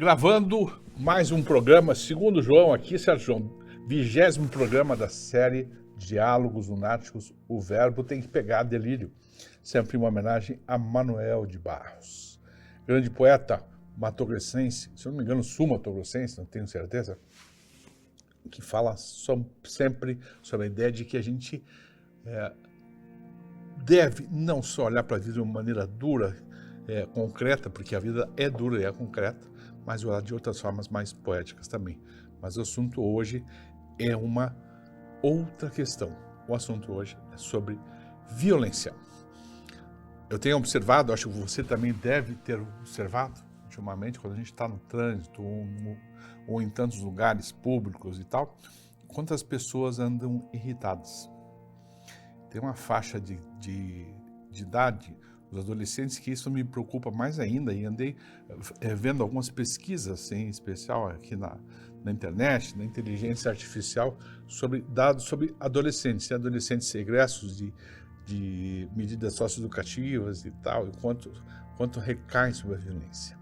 Gravando mais um programa, segundo o João aqui, Sérgio João, 20º programa da série Diálogos Lunáticos, o verbo tem que pegar delírio. Sempre uma homenagem a Manuel de Barros, grande poeta matogrossense, se eu não me engano, sul-matogrossense, não tenho certeza, que fala sempre sobre a ideia de que a gente deve não só olhar para a vida de uma maneira dura, concreta, porque a vida é dura e é concreta, mas olhar de outras formas mais poéticas também. Mas o assunto hoje é uma outra questão. O assunto hoje é sobre violência. Eu tenho observado, acho que você também deve ter observado, ultimamente, quando a gente está no trânsito ou em tantos lugares públicos e tal, quantas pessoas andam irritadas. Tem uma faixa de idade, os adolescentes, que isso me preocupa mais ainda, e andei vendo algumas pesquisas, em especial aqui na internet, na inteligência artificial, sobre dados sobre adolescentes, e adolescentes egressos de medidas socioeducativas e tal, e quanto recaem sobre a violência.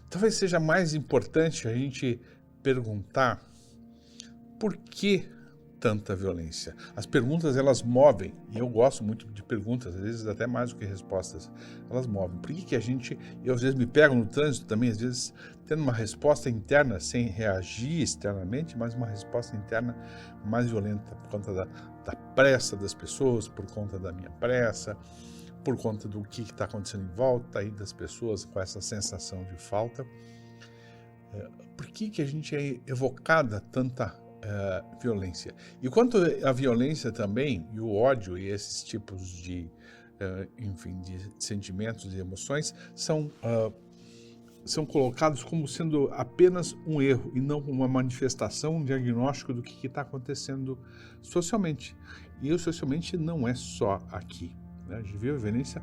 Talvez seja mais importante a gente perguntar por que tanta violência. As perguntas, elas movem, e eu gosto muito de perguntas, às vezes até mais do que respostas, elas movem. Por que a gente, eu às vezes me pego no trânsito também, às vezes tendo uma resposta interna sem reagir externamente, mas uma resposta interna mais violenta, por conta da pressa das pessoas, por conta da minha pressa, por conta do que está acontecendo em volta aí das pessoas com essa sensação de falta. Por que a gente é evocada tanta violência? E quanto à violência também, e o ódio e esses tipos de sentimentos e emoções são colocados como sendo apenas um erro e não uma manifestação, um diagnóstico do que está acontecendo socialmente. E o socialmente não é só aqui, né? A gente vê a violência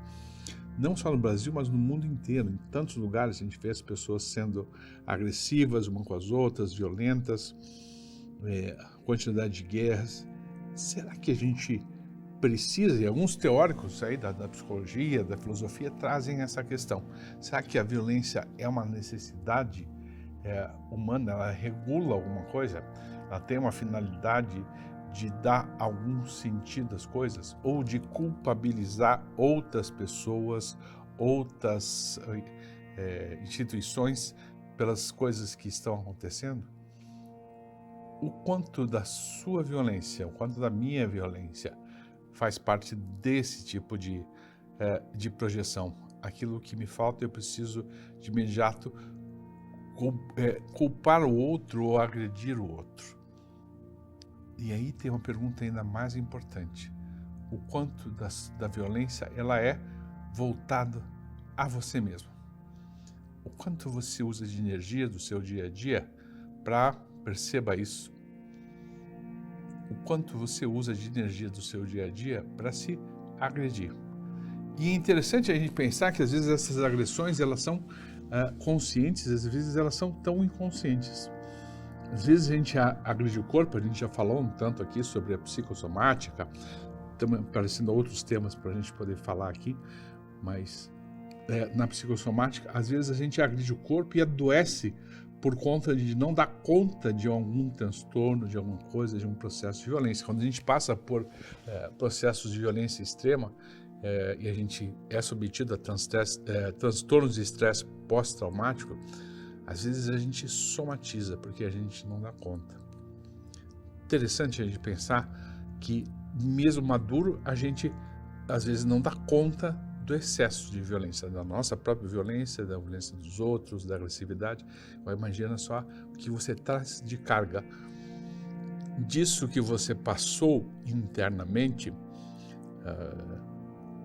não só no Brasil, mas no mundo inteiro. Em tantos lugares a gente vê as pessoas sendo agressivas umas com as outras, violentas, quantidade de guerras. Será que a gente precisa, e alguns teóricos aí da psicologia, da filosofia, trazem essa questão, será que a violência é uma necessidade humana, ela regula alguma coisa, ela tem uma finalidade de dar algum sentido às coisas, ou de culpabilizar outras pessoas, outras instituições pelas coisas que estão acontecendo? O quanto da sua violência, o quanto da minha violência faz parte desse tipo de projeção? Aquilo que me falta, eu preciso de imediato culpar o outro ou agredir o outro. E aí tem uma pergunta ainda mais importante. O quanto da violência ela é voltada a você mesmo? O quanto você usa de energia do seu dia a dia para, perceba isso, o quanto você usa de energia do seu dia a dia para se agredir. E é interessante a gente pensar que às vezes essas agressões elas são conscientes, às vezes elas são tão inconscientes. Às vezes a gente agride o corpo, a gente já falou um tanto aqui sobre a psicossomática, estamos aparecendo outros temas para a gente poder falar aqui, mas na psicossomática, às vezes a gente agride o corpo e adoece por conta de não dar conta de algum transtorno, de alguma coisa, de um processo de violência. Quando a gente passa por processos de violência extrema e a gente é submetido a transtornos de estresse pós-traumático, às vezes a gente somatiza porque a gente não dá conta. Interessante a gente pensar que, mesmo maduro, a gente às vezes não dá conta do excesso de violência, da nossa própria violência, da violência dos outros, da agressividade. Mas imagina só o que você traz de carga disso que você passou internamente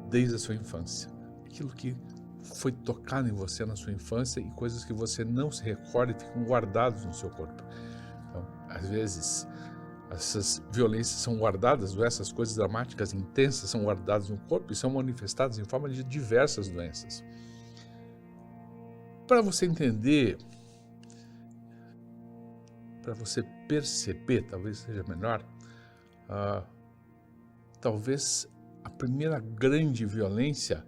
desde a sua infância. Aquilo que foi tocado em você na sua infância e coisas que você não se recorda e ficam guardados no seu corpo. Então, às vezes, essas violências são guardadas, ou essas coisas dramáticas, intensas, são guardadas no corpo e são manifestadas em forma de diversas doenças. Para você entender, para você perceber, talvez seja melhor, talvez a primeira grande violência,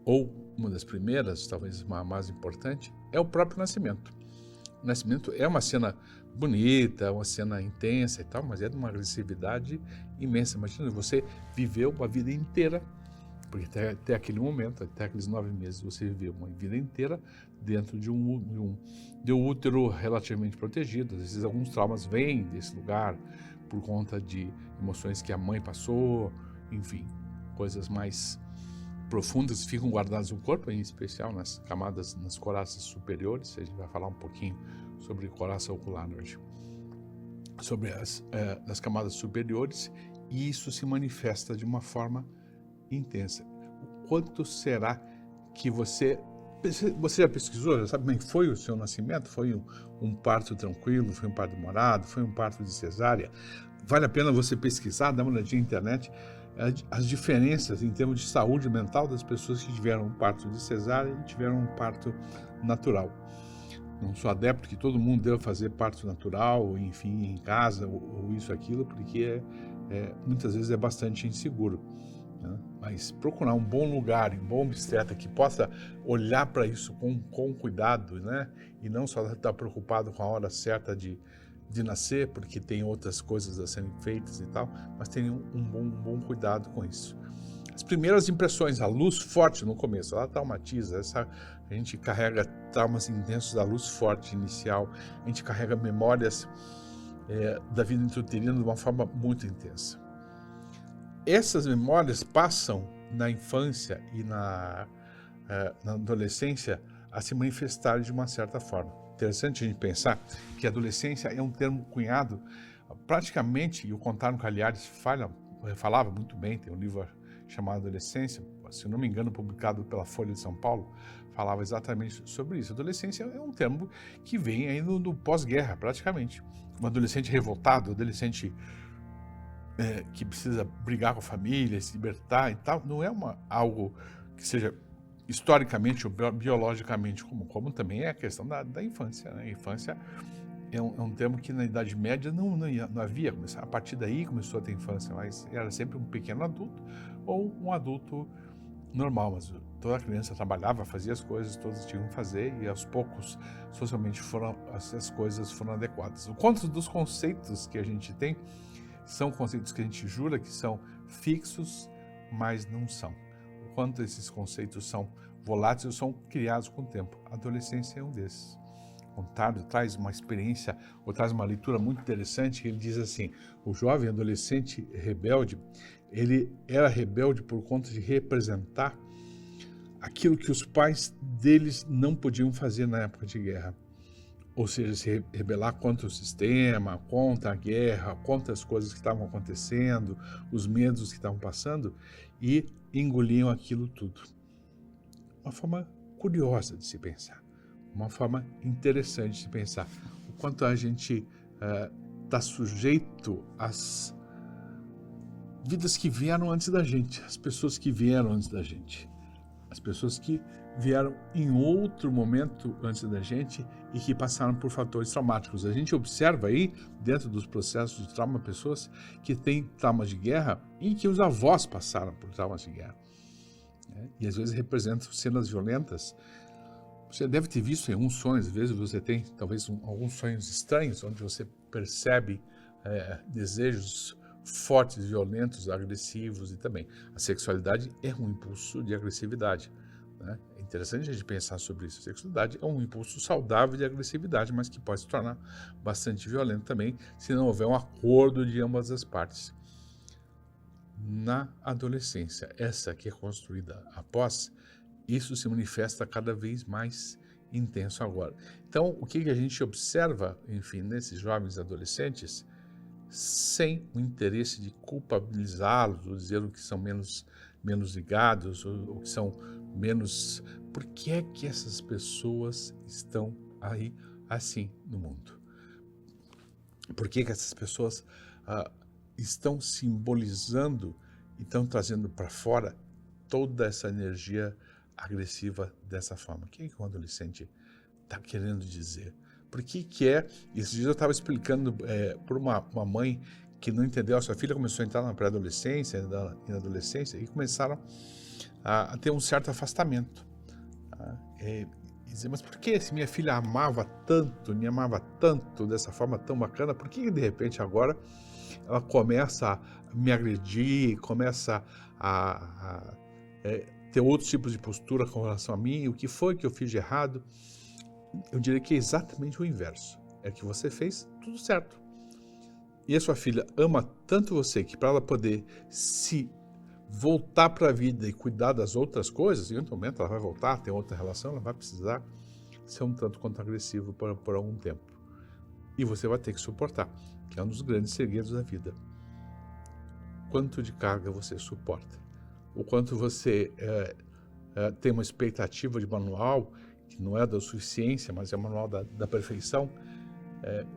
ou uma das primeiras, talvez a mais importante, é o próprio nascimento. O nascimento é uma cena bonita, uma cena intensa e tal, mas é de uma agressividade imensa. Imagina, você viveu uma vida inteira, porque até aquele momento, até aqueles 9 meses, você viveu uma vida inteira dentro de um útero relativamente protegido. Às vezes alguns traumas vêm desse lugar por conta de emoções que a mãe passou, enfim, coisas mais profundas ficam guardadas no corpo, em especial nas camadas, nas coraças superiores. A gente vai falar um pouquinho sobre coraça ocular hoje, sobre as camadas superiores, e isso se manifesta de uma forma intensa. O quanto será que você já pesquisou, já sabe como foi o seu nascimento? Foi um parto tranquilo, foi um parto demorado, foi um parto de cesárea? Vale a pena você pesquisar, dar uma olhadinha na internet, as diferenças em termos de saúde mental das pessoas que tiveram um parto de cesárea e tiveram um parto natural. Não sou adepto que todo mundo deva fazer parto natural, enfim, em casa, ou isso, aquilo, porque muitas vezes é bastante inseguro, né? Mas procurar um bom lugar, um bom obstetra que possa olhar para isso com cuidado, né? E não só estar preocupado com a hora certa de nascer, porque tem outras coisas a serem feitas e tal, mas tenha um bom cuidado com isso. As primeiras impressões, a luz forte no começo, ela traumatiza. A gente carrega traumas intensos da luz forte inicial, a gente carrega memórias da vida intrauterina de uma forma muito intensa. Essas memórias passam na infância e na adolescência a se manifestar de uma certa forma. Interessante a gente pensar que a adolescência é um termo cunhado praticamente, e o Contaro Cagliari falava muito bem, tem um livro chamado Adolescência, se não me engano, publicado pela Folha de São Paulo, falava exatamente sobre isso. Adolescência é um termo que vem aí no pós-guerra, praticamente. Um adolescente revoltado, um adolescente que precisa brigar com a família, se libertar e tal, não é algo que seja historicamente ou biologicamente comum, como também é a questão da infância, né? A infância é um termo que na Idade Média não havia. A partir daí começou a ter infância, mas era sempre um pequeno adulto ou um adulto normal, mas toda criança trabalhava, fazia as coisas, todos tinham que fazer, e aos poucos socialmente as coisas foram adequadas. O quanto dos conceitos que a gente tem são conceitos que a gente jura que são fixos, mas não são. O quanto esses conceitos são voláteis, são criados com o tempo. A adolescência é um desses. Contado traz uma experiência, ou traz uma leitura muito interessante. Ele diz assim: o jovem adolescente rebelde, ele era rebelde por conta de representar aquilo que os pais deles não podiam fazer na época de guerra. Ou seja, se rebelar contra o sistema, contra a guerra, contra as coisas que estavam acontecendo, os medos que estavam passando, e engoliam aquilo tudo. Uma forma curiosa de se pensar, uma forma interessante de se pensar. O quanto a gente está sujeito às vidas que vieram antes da gente, as pessoas que vieram antes da gente, as pessoas que vieram em outro momento antes da gente e que passaram por fatores traumáticos. A gente observa aí, dentro dos processos de trauma, pessoas que têm traumas de guerra e que os avós passaram por traumas de guerra, né? E às vezes representam cenas violentas. Você deve ter visto em alguns sonhos, às vezes você tem talvez alguns sonhos estranhos, onde você percebe desejos fortes, violentos, agressivos, e também a sexualidade é um impulso de agressividade, né? É interessante a gente pensar sobre isso. A sexualidade é um impulso saudável de agressividade, mas que pode se tornar bastante violento também, se não houver um acordo de ambas as partes. Na adolescência, essa que é construída após, isso se manifesta cada vez mais intenso agora. Então, o que a gente observa, enfim, nesses jovens adolescentes, sem o interesse de culpabilizá-los, ou dizer que são menos ligados, ou que são menos... Por que é que essas pessoas estão aí assim no mundo? Por que essas pessoas estão simbolizando e estão trazendo para fora toda essa energia agressiva dessa forma? O que é que um adolescente está querendo dizer? Por que é... Esses dias eu estava explicando por uma mãe que não entendeu. A sua filha começou a entrar na pré-adolescência e na adolescência, e começaram a ter um certo afastamento. e dizer, mas por que se minha filha me amava tanto, dessa forma tão bacana, por que de repente agora ela começa a me agredir, começa a ter outros tipos de postura com relação a mim? O que foi que eu fiz de errado? Eu diria que é exatamente o inverso. É que você fez tudo certo. E a sua filha ama tanto você que para ela poder se voltar para a vida e cuidar das outras coisas, em outro momento ela vai voltar, ter outra relação, ela vai precisar ser um tanto quanto agressivo por algum tempo. E você vai ter que suportar, que é um dos grandes segredos da vida. Quanto de carga você suporta? O quanto você tem uma expectativa de manual, que não é da suficiência, mas é o manual da perfeição,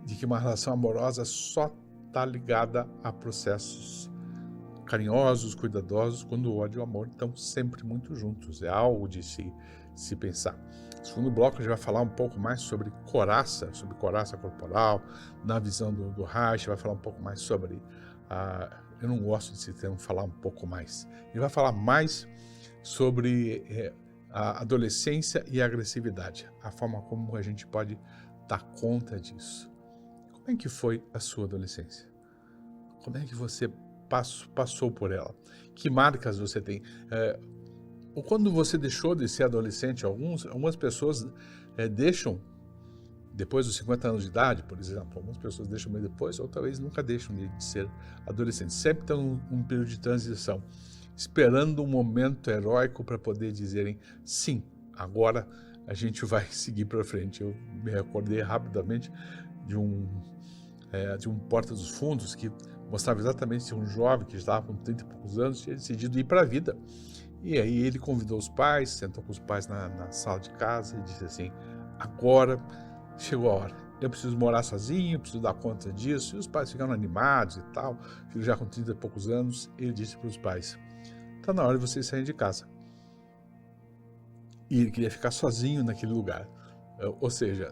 de que uma relação amorosa só está ligada a processos carinhosos, cuidadosos, quando o ódio e o amor estão sempre muito juntos. É algo de se pensar. No segundo bloco, a gente vai falar um pouco mais sobre coraça corporal, na visão do Reich, vai falar um pouco mais sobre eu não gosto desse termo, falar um pouco mais. Ele vai falar mais sobre a adolescência e a agressividade, a forma como a gente pode dar conta disso. Como é que foi a sua adolescência? Como é que você passou por ela? Que marcas você tem? Ou quando você deixou de ser adolescente, algumas pessoas deixam depois dos 50 anos de idade, por exemplo. Algumas pessoas deixam meio depois, ou talvez nunca deixam de ser adolescentes. Sempre estão um período de transição, esperando um momento heróico para poder dizerem, sim, agora a gente vai seguir para frente. Eu me recordei rapidamente de um Porta dos Fundos que mostrava exatamente um jovem que estava com 30 e poucos anos, tinha decidido ir para a vida. E aí ele convidou os pais, sentou com os pais na sala de casa e disse assim, agora chegou a hora, eu preciso morar sozinho, preciso dar conta disso. E os pais ficaram animados e tal, filho já com 30 e poucos anos, ele disse para os pais, está na hora de vocês saírem de casa. E ele queria ficar sozinho naquele lugar. Ou seja,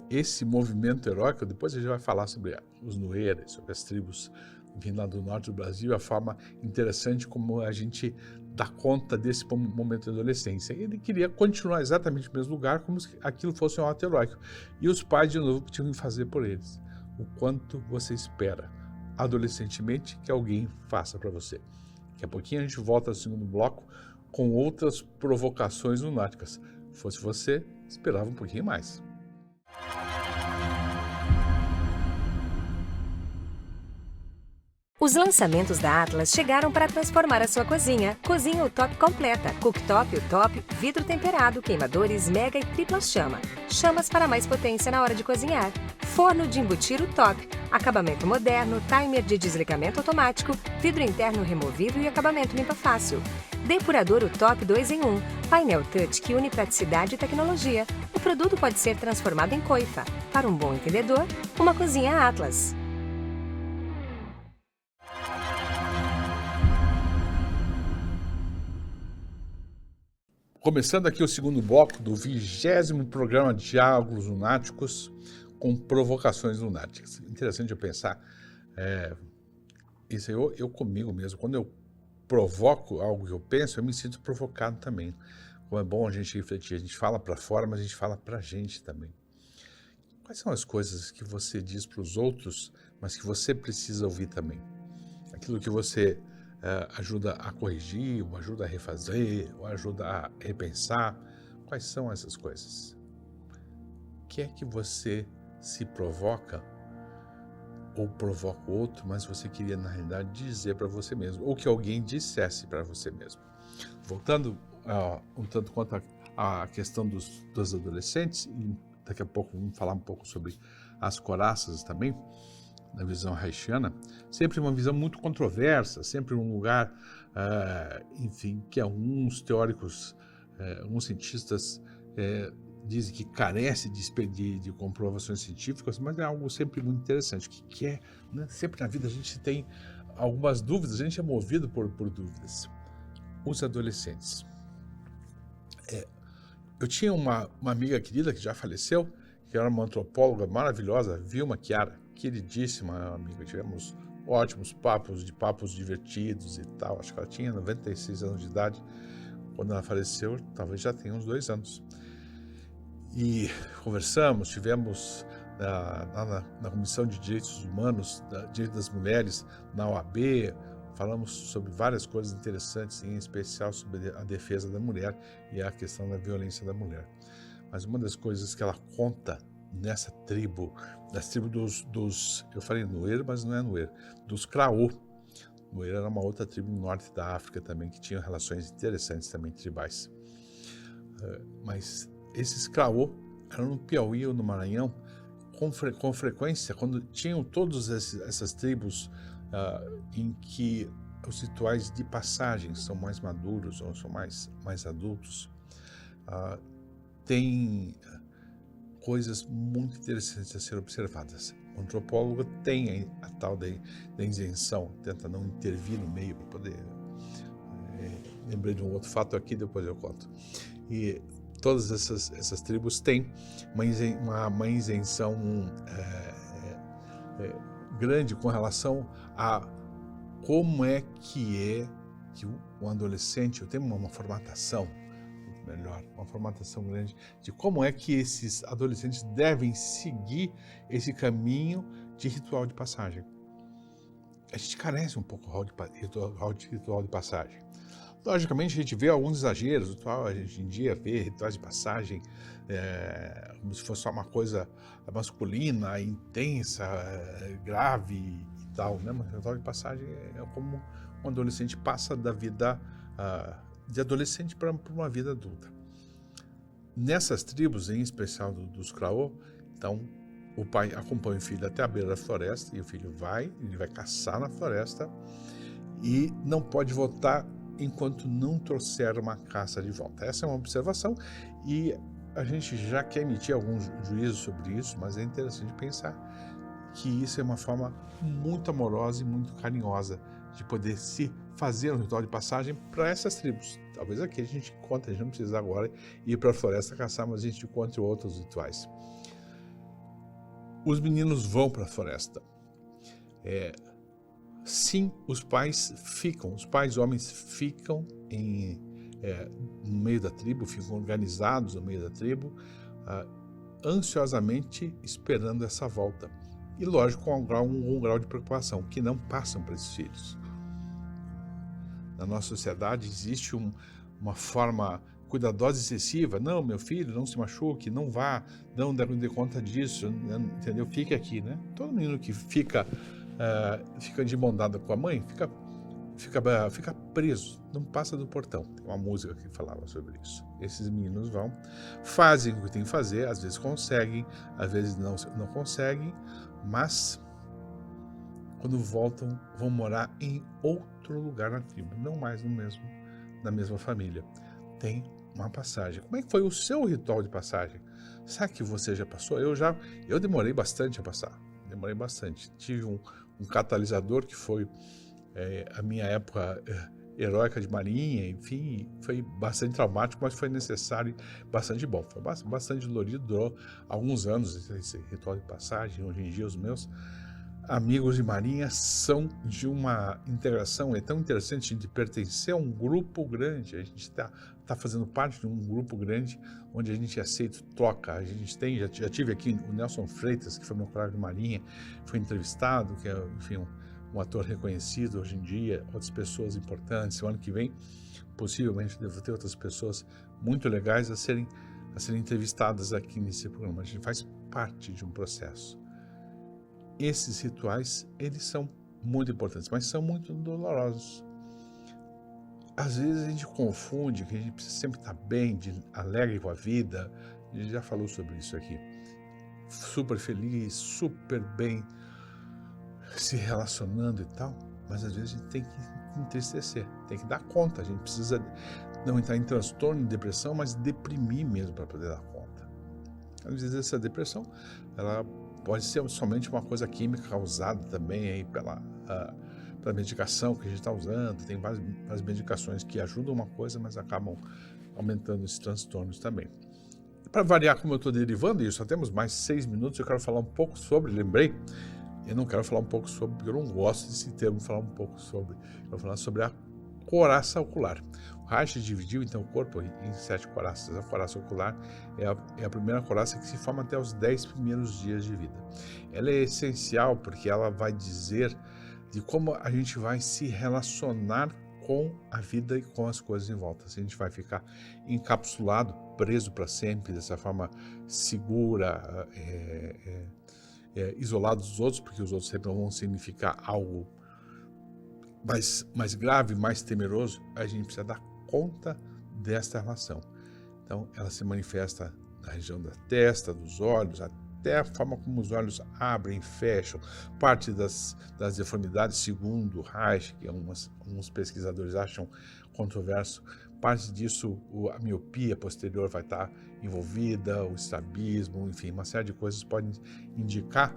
esse movimento heróico, depois a gente vai falar sobre os Nueras, sobre as tribos vindo lá do norte do Brasil, a forma interessante como a gente dá conta desse momento da adolescência. Ele queria continuar exatamente no mesmo lugar, como se aquilo fosse um ato heróico. E os pais, de novo, tinham que fazer por eles. O quanto você espera, adolescentemente, que alguém faça para você. Daqui a pouquinho a gente volta ao segundo bloco com outras provocações lunáticas. Fosse você, esperava um pouquinho mais. Os lançamentos da Atlas chegaram para transformar a sua cozinha. Cozinha UTOP completa, cooktop UTOP, vidro temperado, queimadores mega e tripla chama. Chamas para mais potência na hora de cozinhar. Forno de embutir UTOP, acabamento moderno, timer de desligamento automático, vidro interno removível e acabamento limpa fácil. Depurador UTOP 2 em 1, painel touch que une praticidade e tecnologia. O produto pode ser transformado em coifa. Para um bom entendedor, uma cozinha Atlas. Começando aqui o segundo bloco do 20º programa Diálogos Lunáticos com provocações lunáticas. Interessante eu pensar, isso eu comigo mesmo, quando eu provoco algo que eu penso, eu me sinto provocado também. Como é bom a gente refletir, a gente fala para fora, mas a gente fala para a gente também. Quais são as coisas que você diz para os outros, mas que você precisa ouvir também? Aquilo que você ajuda a corrigir, ou ajuda a refazer, ou ajuda a repensar. Quais são essas coisas? O que é que você se provoca ou provoca o outro, mas você queria, na realidade, dizer para você mesmo, ou que alguém dissesse para você mesmo? Voltando um tanto quanto a questão dos adolescentes, e daqui a pouco vamos falar um pouco sobre as coraças também, na visão reichiana, sempre uma visão muito controversa, sempre um lugar, enfim, que alguns teóricos, alguns cientistas dizem que carece de comprovações científicas, mas é algo sempre muito interessante, que é, né, sempre na vida a gente tem algumas dúvidas, a gente é movido por dúvidas. Os adolescentes. Eu tinha uma amiga querida que já faleceu, que era uma antropóloga maravilhosa, Vilma Chiara, queridíssima amiga, tivemos ótimos papos divertidos e tal, acho que ela tinha 96 anos de idade, Quando ela faleceu, talvez já tenha uns 2 anos. E conversamos, tivemos na Comissão de Direitos Humanos, Direitos das Mulheres, na OAB, falamos sobre várias coisas interessantes, em especial sobre a defesa da mulher e a questão da violência da mulher. Mas uma das coisas que ela conta nessa tribo, das tribos eu falei Nuer, mas não é Nuer, dos Kraô. Nuer era uma outra tribo no norte da África também, que tinha relações interessantes também, tribais. Mas esses Kraô eram no Piauí ou no Maranhão, com frequência, quando tinham todas essas tribos em que os rituais de passagem são mais maduros ou são mais adultos, tem coisas muito interessantes a ser observadas. O antropólogo tem a tal da isenção, tenta não intervir no meio para poder... lembrei de um outro fato aqui, depois eu conto. E todas essas tribos têm uma isenção grande com relação a como é que um adolescente, eu tenho uma formatação melhor, uma formatação grande de como é que esses adolescentes devem seguir esse caminho de ritual de passagem. A gente carece um pouco de ritual de passagem. Logicamente, a gente vê alguns exageros, hoje em dia vê rituais de passagem como se fosse só uma coisa masculina, intensa, grave e tal, né? Mas ritual de passagem é como um adolescente passa da vida de adolescente para uma vida adulta. Nessas tribos, em especial dos Kraô, então o pai acompanha o filho até a beira da floresta e o filho ele vai caçar na floresta e não pode voltar enquanto não trouxer uma caça de volta. Essa é uma observação e a gente já quer emitir alguns juízos sobre isso, mas é interessante pensar que isso é uma forma muito amorosa e muito carinhosa de poder se fazer um ritual de passagem para essas tribos. Talvez aqui a gente não precisa agora ir para a floresta caçar, mas a gente encontre outros rituais. Os meninos vão para a floresta. Sim, os pais homens ficam no meio da tribo, ficam organizados no meio da tribo, ansiosamente esperando essa volta. E lógico, com um grau de preocupação, que não passam para esses filhos. Na nossa sociedade existe uma forma cuidadosa e excessiva. Não, meu filho, não se machuque, não vá, não dê conta disso, entendeu? Fique aqui, né? Todo menino que fica de mão dada com a mãe, fica preso, não passa do portão. Tem uma música que falava sobre isso. Esses meninos fazem o que tem que fazer, às vezes conseguem, às vezes não conseguem, mas quando voltam, vão morar em outro lugar na tribo, não mais na mesma família. Tem uma passagem. Como é que foi o seu ritual de passagem? Sabe que você já passou? Eu demorei bastante a passar. Demorei bastante. Tive um catalisador que foi a minha época heróica de marinha, enfim, foi bastante traumático, mas foi necessário e bastante bom. Foi bastante dolorido, durou alguns anos esse ritual de passagem. Hoje em dia os meus amigos de marinha são de uma integração, é tão interessante de pertencer a um grupo grande. A gente está fazendo parte de um grupo grande onde a gente aceita troca. A gente já tive aqui o Nelson Freitas, que foi meu colega de marinha, foi entrevistado, que é, enfim, um ator reconhecido hoje em dia, outras pessoas importantes. O ano que vem, possivelmente, devo ter outras pessoas muito legais a serem entrevistadas aqui nesse programa. A gente faz parte de um processo. Esses rituais, eles são muito importantes, mas são muito dolorosos. Às vezes a gente confunde que a gente precisa sempre estar bem, alegre com a vida. A gente já falou sobre isso aqui. Super feliz, super bem, se relacionando e tal, mas às vezes a gente tem que entristecer, tem que dar conta. A gente precisa não entrar em transtorno, em depressão, mas deprimir mesmo para poder dar conta. Às vezes essa depressão, ela pode ser somente uma coisa química causada também aí pela medicação que a gente está usando. Tem várias medicações que ajudam uma coisa, mas acabam aumentando esses transtornos também. Para variar, como eu estou derivando isso, só temos mais 6 minutos, eu quero falar um pouco sobre, lembrei, eu não quero falar um pouco sobre, porque eu não gosto desse termo, falar um pouco sobre, eu vou falar sobre a coraça ocular. O Reich dividiu então o corpo em 7 coraças. A coraça ocular é a primeira coraça que se forma até os 10 primeiros dias de vida. Ela é essencial porque ela vai dizer de como a gente vai se relacionar com a vida e com as coisas em volta. Se a gente vai ficar encapsulado, preso para sempre, dessa forma segura, isolado dos outros, porque os outros sempre vão significar algo mais grave, mais temeroso, a gente precisa dar conta desta relação. Então, ela se manifesta na região da testa, dos olhos, até a forma como os olhos abrem e fecham, parte das deformidades, segundo Reich, que alguns pesquisadores acham controverso, parte disso, a miopia posterior vai estar envolvida, o estrabismo, enfim, uma série de coisas podem indicar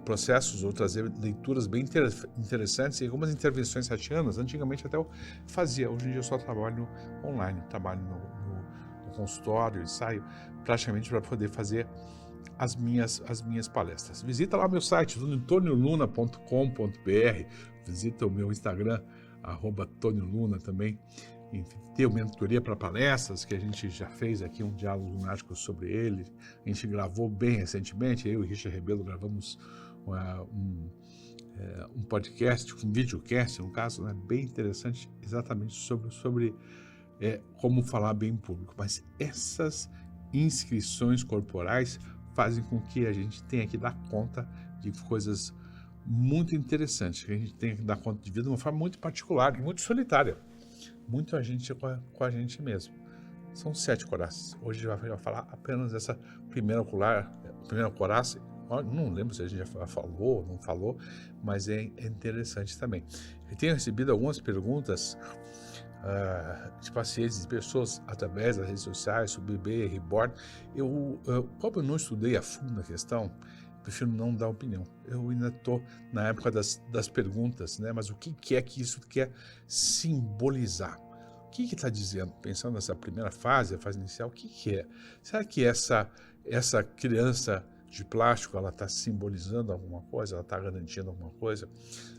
processos ou trazer leituras bem interessantes e algumas intervenções reichianas. Antigamente até eu fazia, hoje em dia eu só trabalho online, trabalho no consultório e saio praticamente para poder fazer as minhas palestras. Visita lá meu site, antonioluna.com.br, visita o meu Instagram, @TonioLuna também. Enfim, tem uma mentoria para palestras, que a gente já fez aqui um diálogo lunático sobre ele. A gente gravou bem recentemente, eu e Richard Rebelo gravamos um podcast, um videocast, no caso, né, bem interessante, exatamente sobre como falar bem em público. Mas essas inscrições corporais fazem com que a gente tenha que dar conta de coisas muito interessantes, que a gente tenha que dar conta de vida de uma forma muito particular e muito solitária. Muito a gente com a gente mesmo. São 7 coraças. Hoje a gente vai falar apenas dessa primeira coraça. Não lembro se a gente já falou ou não falou, mas é interessante também. Eu tenho recebido algumas perguntas de pacientes, de pessoas através das redes sociais sobre bebê reborn. Como eu não estudei a fundo a questão, prefiro não dar opinião. Eu ainda estou na época das perguntas, né? Mas o que é que isso quer simbolizar? O que está dizendo? Pensando nessa primeira fase, a fase inicial, o que é? Será que essa criança de plástico, ela está simbolizando alguma coisa? Ela está garantindo alguma coisa?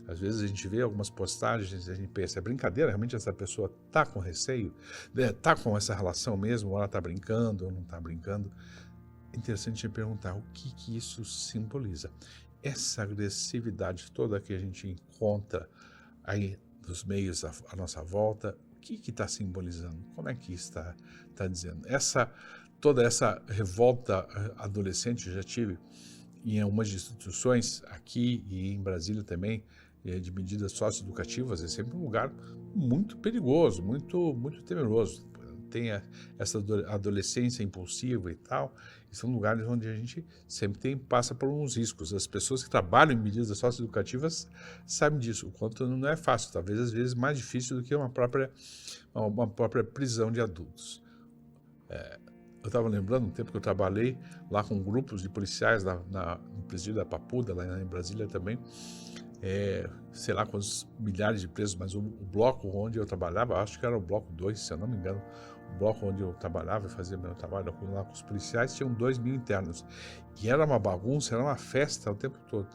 Às vezes a gente vê algumas postagens e a gente pensa, é brincadeira? Realmente essa pessoa está com receio? Está com essa relação mesmo? Ou ela está brincando ou não está brincando? Interessante perguntar o que isso simboliza. Essa agressividade toda que a gente encontra aí nos meios à nossa volta, o que está simbolizando? Como é que está dizendo? Toda essa revolta adolescente eu já tive em algumas instituições aqui e em Brasília também, de medidas socioeducativas. É sempre um lugar muito perigoso, muito temeroso. Tem essa adolescência impulsiva e tal, e são lugares onde a gente sempre passa por uns riscos. As pessoas que trabalham em medidas socioeducativas sabem disso, o quanto não é fácil, talvez às vezes mais difícil do que uma própria prisão de adultos. Eu estava lembrando um tempo que eu trabalhei lá com grupos de policiais no presídio da Papuda, lá em Brasília também, sei lá quantos milhares de presos, mas o bloco onde eu trabalhava, acho que era o bloco 2, se eu não me engano, o bloco onde eu trabalhava, fazia meu trabalho lá com os policiais, tinham 2.000 internos. E era uma bagunça, era uma festa o tempo todo.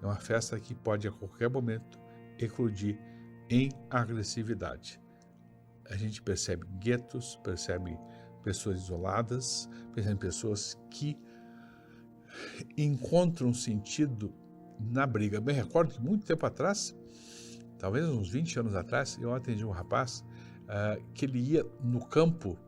É uma festa que pode a qualquer momento eclodir em agressividade. A gente percebe guetos, percebe pessoas isoladas, percebe pessoas que encontram sentido na briga. Me recordo que muito tempo atrás, talvez uns 20 anos atrás, eu atendi um rapaz que ele ia no campo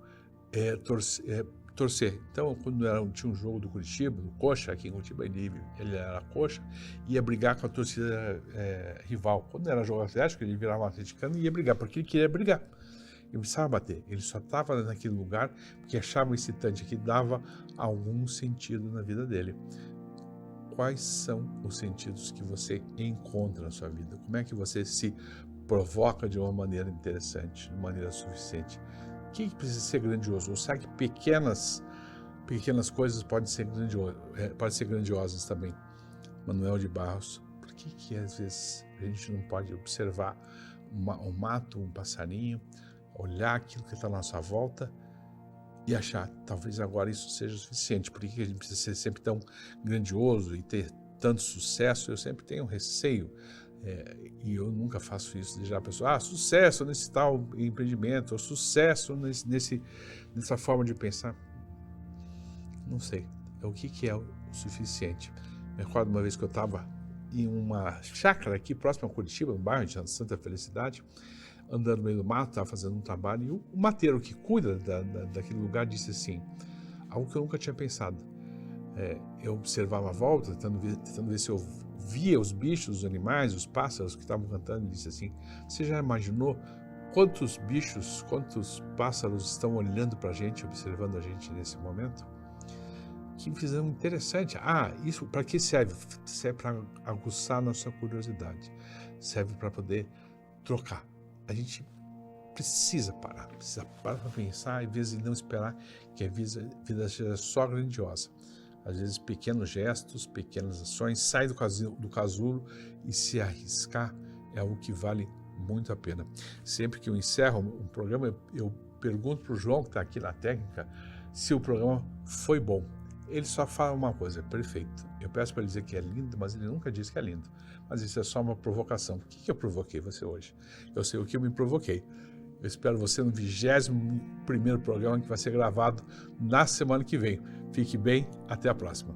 torcer. Então, quando tinha um jogo do Curitiba, do Coxa, aqui em Curitiba ele era Coxa, ia brigar com a torcida rival. Quando era jogo atlético, ele virava um atleticano e ia brigar, porque ele queria brigar. Ele precisava bater. Ele só estava naquele lugar porque achava excitante, que dava algum sentido na vida dele. Quais são os sentidos que você encontra na sua vida? Como é que você se provoca de uma maneira interessante, de uma maneira suficiente? O que precisa ser grandioso? Ou será que pequenas coisas podem ser grandiosas também? Manuel de Barros, por que às vezes a gente não pode observar um mato, um passarinho, olhar aquilo que está à nossa volta e achar, talvez agora isso seja suficiente? Por que a gente precisa ser sempre tão grandioso e ter tanto sucesso? Eu sempre tenho receio E eu nunca faço isso, de a pessoa, sucesso nesse tal empreendimento, ou sucesso nessa forma de pensar. Não sei, o que é o suficiente. Me recordo uma vez que eu estava em uma chácara aqui próximo a Curitiba, no bairro de Santa Felicidade, andando no meio do mato, estava fazendo um trabalho, e o mateiro que cuida daquele lugar disse assim, algo que eu nunca tinha pensado. Eu observava a volta, tentando ver se eu via os bichos, os animais, os pássaros que estavam cantando, e disse assim, você já imaginou quantos bichos, quantos pássaros estão olhando para a gente, observando a gente nesse momento? Que visão interessante. Isso para que serve? Serve para aguçar a nossa curiosidade, serve para poder trocar. A gente precisa parar para pensar, às vezes não esperar que a vida seja só grandiosa. Às vezes pequenos gestos, pequenas ações, sair do casulo e se arriscar é algo que vale muito a pena. Sempre que eu encerro um programa, eu pergunto para o João, que está aqui na técnica, se o programa foi bom. Ele só fala uma coisa, perfeito. Eu peço para ele dizer que é lindo, mas ele nunca diz que é lindo. Mas isso é só uma provocação. Por que eu provoquei você hoje? Eu sei o que eu me provoquei. Eu espero você no 21º programa que vai ser gravado na semana que vem. Fique bem, até a próxima.